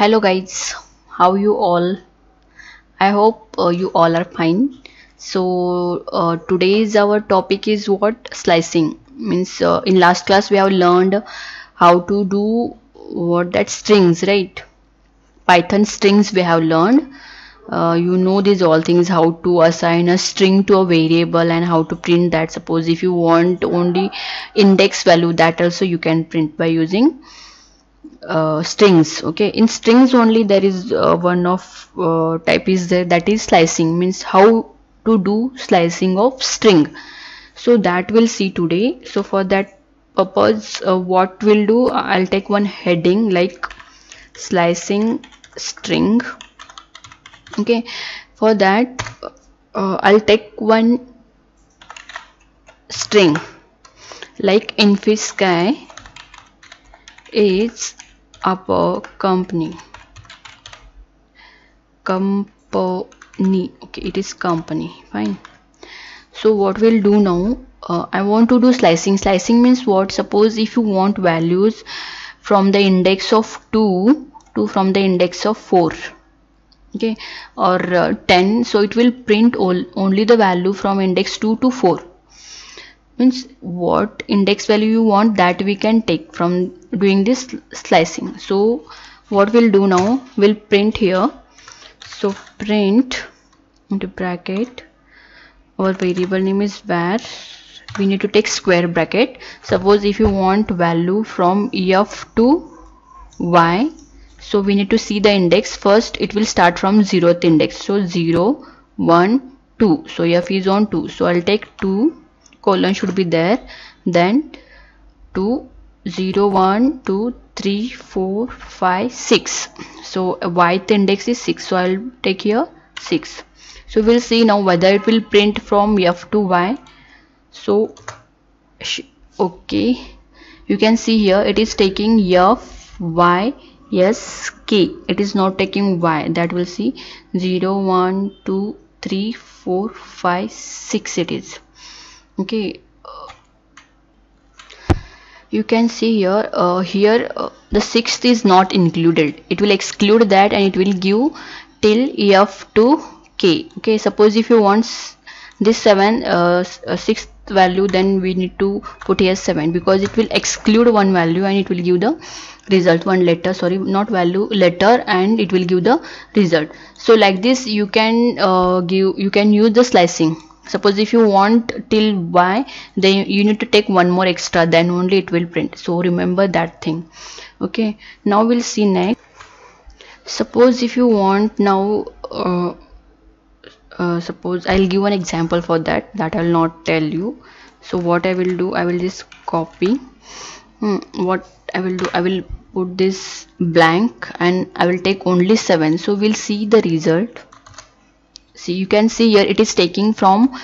Hello guys, how you all? I hope you all are fine. So today's our topic is what slicing means. In last class we have learned how to do what that strings, right? Python strings we have learned. You know these all things, how to assign a string to a variable and how to print that. Suppose if you want only index value, that also you can print by using strings. Okay, in strings only there is one of type is there, that is slicing, means how to do slicing of string. So that we'll see today. So for that purpose, what we'll do, I'll take one heading like slicing string. Okay, for that I'll take one string like Infisky is our company. Okay, it is company, fine. So what we'll do now, I want to do slicing means what? Suppose if you want values from the index of 2 to from the index of 4, okay, or 10, so it will print only the value from index 2 to 4. Means what index value you want, that we can take from doing this slicing. So what we'll do now, we'll print here. So print into bracket, our variable name is var, we need to take square bracket. Suppose if you want value from f to y, so we need to see the index first. It will start from 0th index, so 0 1 2, so f is on 2, so I'll take 2, colon should be there, then 2 0 1 2 3 4 5 6, so yth index is 6, so I'll take here 6. So we'll see now whether it will print from f to y. So okay, you can see here it is taking f y s k, it is not taking y, that will see 0 1 2 3 4 5 6 it is. Okay, you can see here the sixth is not included, it will exclude that and it will give till f to k. Okay, suppose if you want this 7 sixth value, then we need to put here 7, because it will exclude one value and it will give the result, one letter, sorry, not value, letter, and it will give the result. So like this you can you can use the slicing. Suppose if you want till y, then you need to take one more extra, then only it will print. So remember that thing. Okay, now we'll see next. Suppose if you want now suppose I'll give an example for that I'll not tell you. So what I will do, I will just copy. What I will do, I will put this blank and I will take only 7. So we'll see the result. See, you can see here it is taking from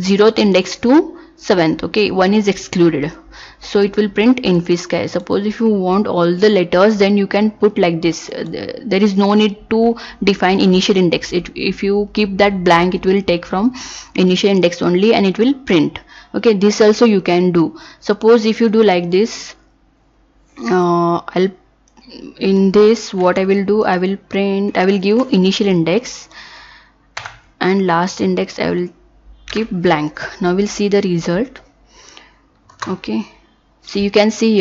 0th index to 7th. Okay, one is excluded, so it will print Infisky. Suppose if you want all the letters, then you can put like this. There is no need to define initial index. If you keep that blank, it will take from initial index only and it will print. Okay, this also you can do. Suppose if you do like this, I'll in this what I will do, I will give initial index and last index I will keep blank. Now we'll see the result. Okay, so you can see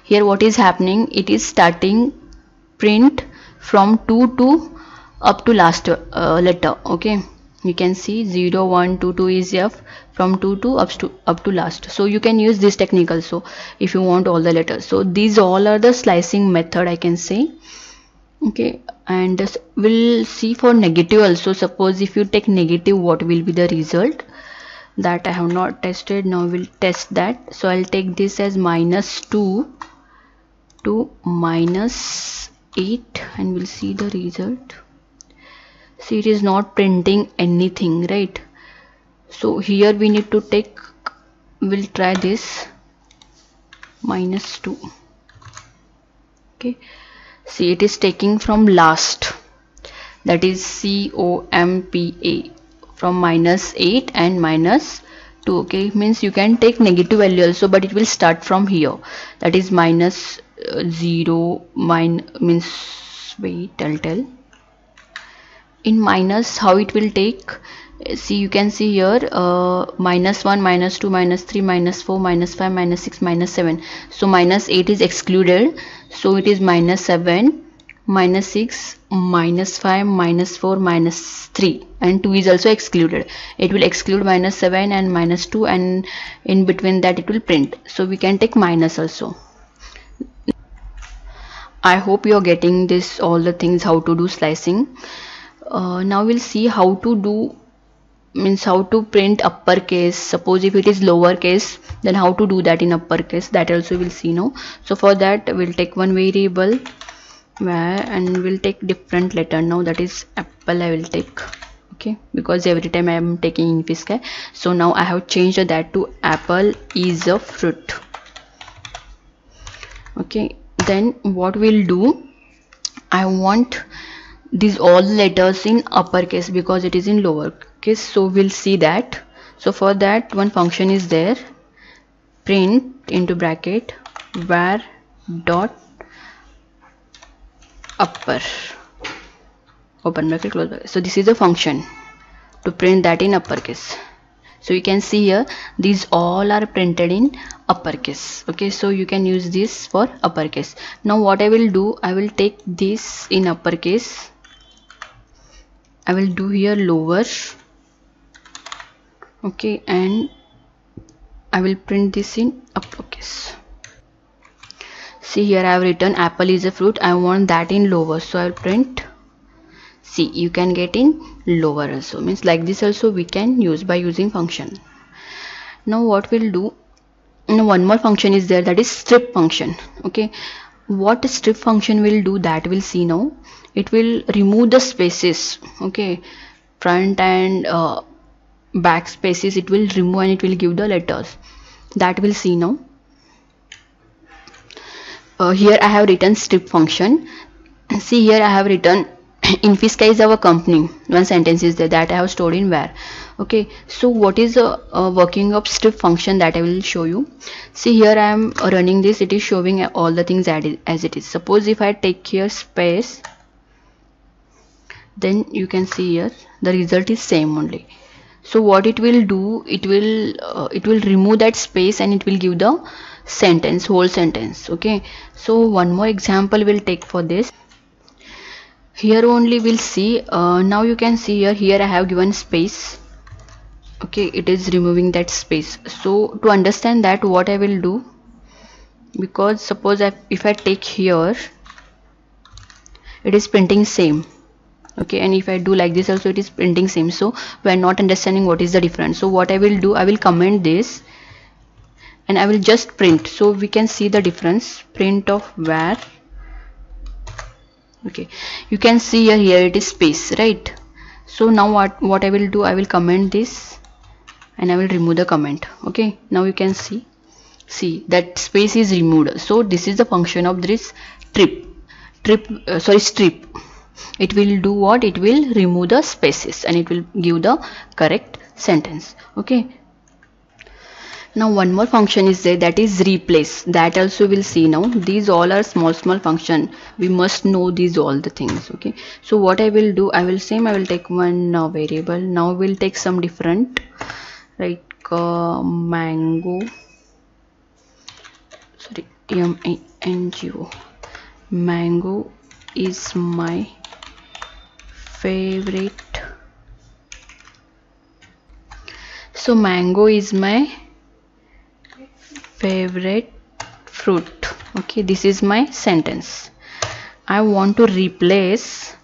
here what is happening, it is starting print from 2 to up to last letter. Okay, you can see 0 1 2 2 is f, from 2 to up to last. So you can use this technique also if you want all the letters. So these all are the slicing method, I can say. Okay, and we'll see for negative also. Suppose if you take negative, what will be the result, that I have not tested. Now we'll test that. So I'll take this as -2 to -8 and we'll see the result. See, it is not printing anything, right? So here we need to take, we'll try this -2. Okay, see, it is taking from last, that is COMPA, from -8 and -2. Okay, means you can take negative value also, but it will start from here, that is -0 means wait, I'll tell. In minus, how it will take, see, you can see here -1, -2, -3, -4, -5, -6, -7. So -8 is excluded, so it is -7, -6, -5, -4, -3, and 2 is also excluded. It will exclude -7 and -2, and in between that it will print. So we can take minus also. I hope you're getting this, all the things how to do slicing. Now we'll see how to do, means how to print uppercase. Suppose if it is lowercase, then how to do that in uppercase, that also we'll see now. So for that we'll take one variable where, and we'll take different letter now, that is apple I will take, okay, because every time I am taking InfySky. So now I have changed that to apple is a fruit. Okay, then what we'll do, I want these all letters in uppercase because it is in lowercase, so we'll see that. So for that, one function is there, print into bracket var dot upper, open bracket, close bracket. So this is a function to print that in uppercase. So you can see here these all are printed in uppercase. Okay, so you can use this for uppercase. Now what I will do, I will take this in uppercase, I will do here lower, okay, and I will print this in uppercase. See here I have written apple is a fruit, I want that in lower, so I will print. See, you can get in lower also, means like this also we can use by using function. Now what we'll do, now one more function is there, that is strip function. Okay, what strip function will do, that we'll see now. It will remove the spaces, okay, front and back spaces it will remove, and it will give the letters, that we'll see now. Here I have written strip function. See here I have written InfySky is our company, one sentence is there, that I have stored in var. Okay, so what is the working of strip function, that I will show you. See here I am running this, it is showing all the things as it is. Suppose if I take here space, then you can see here the result is same only. So what it will do, it will remove that space and it will give the sentence, whole sentence. Okay, so one more example we'll take for this. Here only we'll see, now you can see here I have given space. Okay, it is removing that space. So to understand that, what I will do, because suppose if I take here, it is printing same. Okay, and if I do like this also, it is printing same. So we are not understanding what is the difference. So what I will do, I will comment this and I will just print, so we can see the difference. Print of var. Okay, you can see here it is space, right? So now what I will do, I will comment this and I will remove the comment. Okay, now you can see that space is removed. So this is the function of this strip. It will do what? It will remove the spaces and it will give the correct sentence. Okay, now one more function is there, that is replace, that also we'll see now. These all are small function, we must know these all the things. Okay, so what I will do, I will take one variable. Now we'll take some different, like mango, sorry, mango, mango is my favorite. So mango is my favorite fruit. Okay, this is my sentence. I want to replace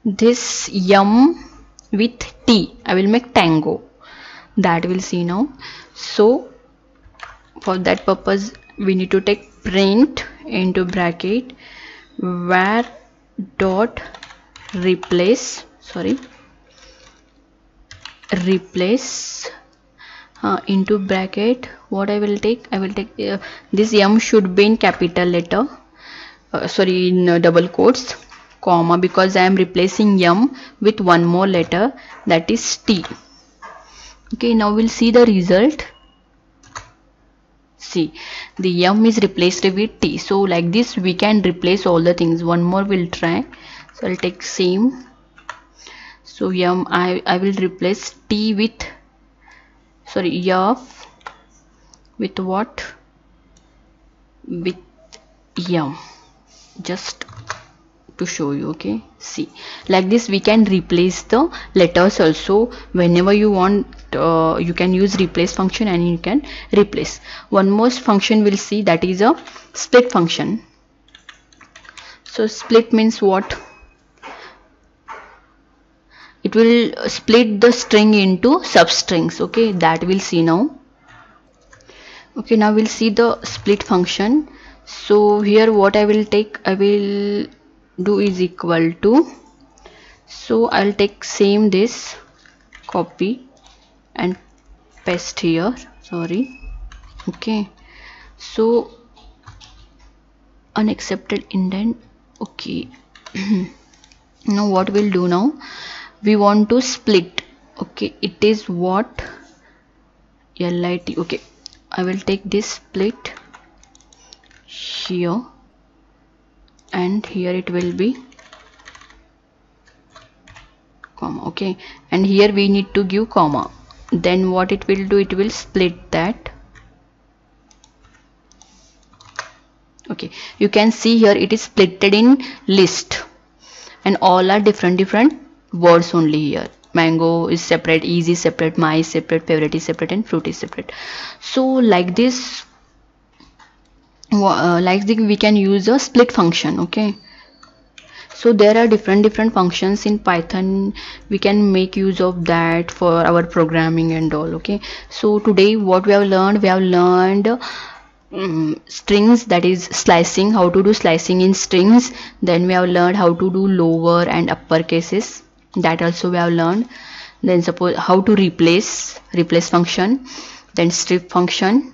this yum with T. I will make tango, that we'll see now. So for that purpose we need to take print into bracket var dot replace, into bracket. What I will take, this yum should be in capital letter, in double quotes, comma, because I am replacing yum with one more letter, that is T. Okay, now we'll see the result. See, the yum is replaced with T. So like this we can replace all the things. One more we'll try. So I'll take same. So yum, I will replace T with, sorry, yuff with what? With yum, just to show you. Okay, see, like this we can replace the letters also. Whenever you want, you can use replace function and you can replace. One more function we'll see, that is a split function. So split means what? It will split the string into substrings. Okay, that we'll see now. Okay, now we'll see the split function. So here what I will take, I will do is equal to, so I'll take same this, copy and paste here, sorry. Okay, so unaccepted indent. Okay. Now what we'll do now, we want to split. Okay, it is what, lit. Okay, I will take this split here and here it will be comma. Okay, and here we need to give comma. Then what it will do, it will split that. Okay, you can see here it is splitted in list and all are different words only here. Mango is separate, easy separate, my is separate, favorite is separate, and fruit is separate. So like this, we can use a split function. Okay, so there are different functions in Python. We can make use of that for our programming and all. Okay, so today what we have learned strings, that is slicing, how to do slicing in strings. Then we have learned how to do lower and upper cases, that also we have learned. Then suppose how to replace function, then strip function.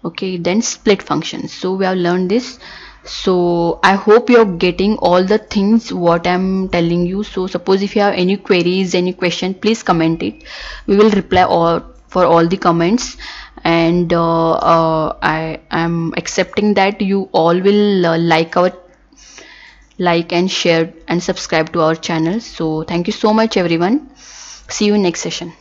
Okay, then split function. So we have learned this. So I hope you're getting all the things what I'm telling you. So suppose if you have any queries, any question, please comment it. We will reply all for all the comments. And I am accepting that you all will like and share and subscribe to our channel. So thank you so much everyone. See you in next session.